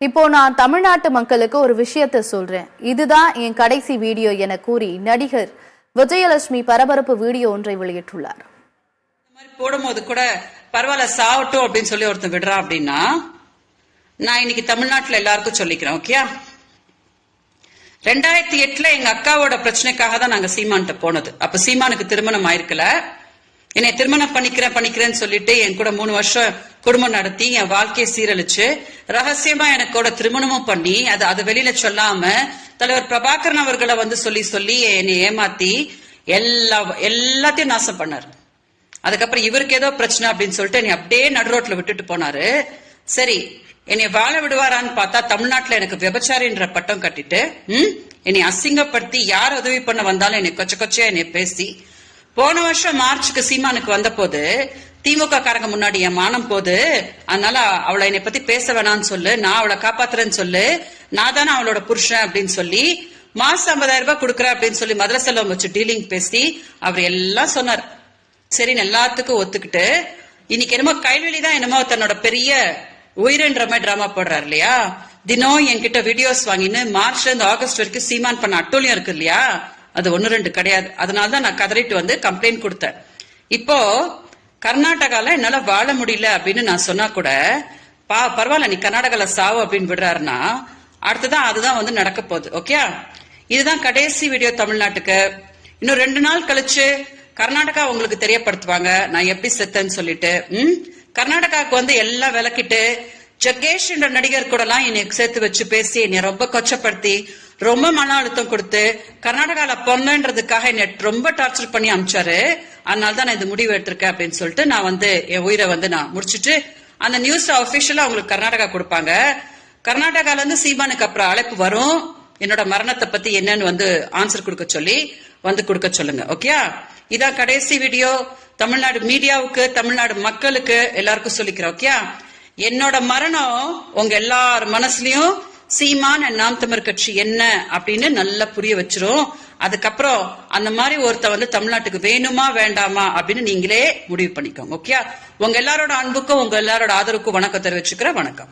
இப்போ நான் தமிழ்நாட்டு மக்களுக்கு ஒரு விஷயத்தை சொல்றேன். இதுதான் என் கடைசி வீடியோ என கூறி நடிகர் விஜயலட்சுமி பரபரப்பு வீடியோ ஒன்றை வெளியிட்டுள்ளார். போடும்போது கூட பரவாயில்ல சாவட்டும் அப்படின்னு சொல்லி ஒருத்தன் விடுறான் அப்படின்னா நான் இன்னைக்கு தமிழ்நாட்டுல எல்லாருக்கும் சொல்லிக்கிறேன். ஓகே, 2008 எங்க அக்காவோட பிரச்சனைக்காக தான் நாங்க சீமான்ட்ட போனது. அப்ப சீமானுக்கு திருமணம் ஆயிருக்கல. என்னை திருமணம் பண்ணிக்கிறேன்னு சொல்லிட்டு என் கூட 3 வருஷம் குடும்பம் நடத்தி என் வாழ்க்கையை சீரழிச்சு ரகசியமா எனக்கு கூட திருமணமும் பண்ணி அது வெளியில சொல்லாம தலைவர் பிரபாகரன் அவர்களை வந்து சொல்லி என்னை ஏமாத்தி எல்லாத்தையும் நாசம் பண்ணாரு. அதுக்கப்புறம் இவருக்கு ஏதோ பிரச்சனை அப்படின்னு சொல்லிட்டு என்னை அப்படியே நடு ரோட்ல விட்டுட்டு போனாரு. சரி, என்னை வாழ விடுவாரான்னு பார்த்தா தமிழ்நாட்டுல எனக்கு விபச்சாரின்ற பட்டம் கட்டிட்டு என்னை அசிங்கப்படுத்தி யார் உதவி பண்ண வந்தாலும் என்னை கொச்சையா என்னை பேசி போன வருஷம் மார்ச்சுக்கு சீமானுக்கு வந்த போது திமுக காரங்க முன்னாடி என் மானம் போது, அதனால அவளை என்னை பத்தி பேச வேணாம்னு சொல்லு, நான் அவளை காப்பாத்துறேன்னு சொல்லு, நான் தானே அவளோட புருஷன் அப்படின்னு சொல்லி மாசம் 50,000 ரூபாய் கொடுக்குறேன் அப்படின்னு சொல்லி மதுரை செல்வம் வச்சு டீலிங் பேசி அவர் எல்லாம் சொன்னார். சரின்னு எல்லாத்துக்கும் ஒத்துக்கிட்டு இன்னைக்கு என்னமோ கைவெளி தான் என்னமோ தன்னோட பெரிய உயிரின்ற மாதிரி டிராமா போடுறாரு இல்லையா. தினம் என்கிட்ட வீடியோஸ் வாங்கின்னு மார்ச்ல இருந்து ஆகஸ்ட் வரைக்கும் சீமான் பண்ண அட்டூழியம் இருக்கு இல்லையா, அது 1-2 கிடையாது. அதனாலதான் நான் கதறிட்டு வந்து கம்ப்ளைண்ட் கொடுத்தேன். இப்போ கர்நாடகால என்னால வாழ முடியல அப்படின்னு நான் சொன்னா கூட பரவாயில்ல நீ கர்நாடகால சாவு அப்படின்னு விடுறாருன்னா அடுத்ததான் அதுதான் வந்து நடக்க போகுது. ஓகே, இதுதான் கடைசி வீடியோ தமிழ்நாட்டுக்கு. இன்னும் 2 நாள் கழிச்சு கர்நாடகா உங்களுக்கு தெரியப்படுத்துவாங்க நான் எப்படி செத்தேன்னு சொல்லிட்டு. கர்நாடகாவுக்கு வந்து எல்லாம் விளக்கிட்டு ஜகேஷ் என்ற நடிகர் கூட எல்லாம் என்னை சேர்த்து வச்சு பேசி என்னை ரொம்ப கொச்சப்படுத்தி ரொம்ப மன அழுத்தம் கொடுத்து கர்நாடகால பொண்ணுன்றதுக்காக என்னை ரொம்ப டார்ச்சர் பண்ணி அமிச்சாரு. அதனாலதான் நான் இந்த முடிவு எடுத்திருக்கேன் அப்படின்னு சொல்லிட்டு நான் வந்து என் உயிரை வந்து நான் முடிச்சுட்டு அந்த நியூஸ் அபிஷியலா அவங்களுக்கு கர்நாடகா கொடுப்பாங்க. கர்நாடகால இருந்து சீமானுக்கு அப்புறம் அழைப்பு வரும், என்னோட மரணத்தை பத்தி என்னன்னு வந்து ஆன்சர் கொடுக்க சொல்லி வந்து கொடுக்க சொல்லுங்க. ஓகே, இதான் கடைசி வீடியோ. தமிழ்நாடு மீடியாவுக்கு தமிழ்நாடு மக்களுக்கு எல்லாருக்கும் சொல்லிக்கிறேன். ஓகே, என்னோட மரணம் உங்க எல்லார் மனசுலயும் சீமான் நாம் தமிழர் கட்சி என்ன அப்படின்னு நல்லா புரிய வச்சிரும். அதுக்கப்புறம் அந்த மாதிரி ஒருத்த வந்து தமிழ்நாட்டுக்கு வேணுமா வேண்டாமா அப்படின்னு நீங்களே முடிவு பண்ணிக்கோங்க. ஓகே, உங்க எல்லாரோட அன்புக்கும் உங்க எல்லாரோட ஆதரவுக்கும் வணக்கம் தெரிவிச்சுக்கிறேன். வணக்கம்.